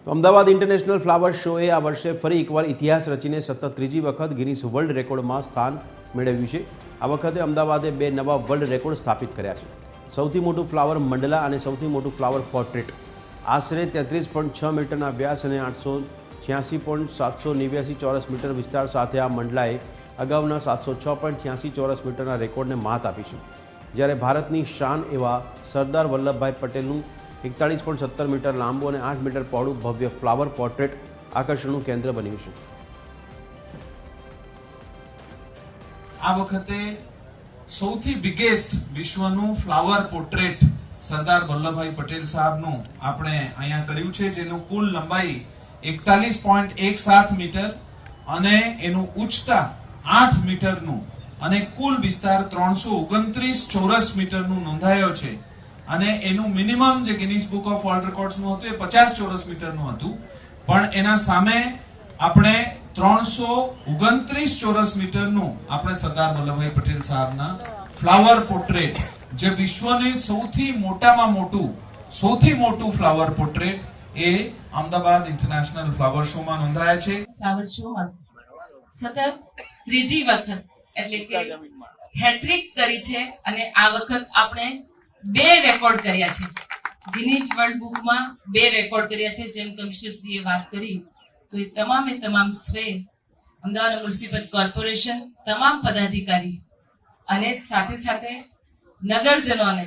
તો Ahmedabad international flower શોએ આ વર્ષે ફરી એકવાર ઇતિહાસ રચીને સતત ત્રીજી વખત ગિનિસ વર્લ્ડ રેકોર્ડમાં સ્થાન મેળવ્યું છે। આ વખતે અમદાવાદે 2 નવા વર્લ્ડ રેકોર્ડ સ્થાપિત કર્યા છે। સૌથી મોટું ફ્લાવર મંડલા અને સૌથી મોટું ફ્લાવર પોર્ટ્રેટ આશરે 33.6 મીટરના વ્યાસ અને 886.789 ચોરસ મીટર વિસ્તાર સાથે આ મંડલાએ અગાઉના 706.86 ચોરસ મીટરના રેકોર્ડને માત આપી છે, જ્યારે ભારતની શાન એવા સરદાર વલ્લભભાઈ પટેલનું 41.17 મીટર લાંબુ અને 8 મીટર પહોળું ભવ્ય ફ્લાવર પોર્ટ્રેટ આકર્ષણનું કેન્દ્ર બન્યું છે। આ વખતે સૌથી બિગેસ્ટ વિશ્વનું ફ્લાવર પોર્ટ્રેટ સરદાર વલ્લભભાઈ પટેલ સાહેબનું આપણે અહીંયા કર્યું છે, જેનું કુલ લંબાઈ 41.17 મીટર અને એનું ઉચ્ચતા 8 મીટરનું અને કુલ વિસ્તાર 329 ચોરસ મીટરનું નોંધાયો છે। અને એનું મિનિમમ જે ગિનિસ બુક ઓફ વર્લ્ડ રેકોર્ડ્સનું હતું એ 50 ચોરસ મીટરનું હતું, પણ એના સામે આપણે 329 ચોરસ મીટરનું આપણે સરદાર વલ્લભભાઈ પટેલ સાહેબના ફ્લાવર પોર્ટ્રેટ, જે વિશ્વની સૌથી મોટું ફ્લાવર પોર્ટ્રેટ એ અમદાવાદ ઇન્ટરનેશનલ ફ્લાવર શોમાં નોંધાયા છે। ફ્લાવર શોમાં સતત ત્રીજી વખત એટલે કે હેટ્રિક કરી છે અને આ વખત આપણે 2 રેકોર્ડ કર્યા છે। ગિનિસ વર્લ્ડ બુકમાં 2 રેકોર્ડ કર્યા છે। જેમ કમિશનરશ્રીએ વાત કરી તો એ તમામ શ્રેય અમદાવાદ મ્યુનિસિપલ કોર્પોરેશન, તમામ પદાધિકારી અને સાથે નગરજનોને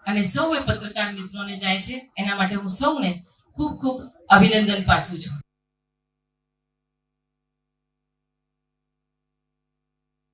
અને સૌ પત્રકાર મિત્રોને જાય છે। એના માટે હું સૌને ખૂબ અભિનંદન પાઠવું છું।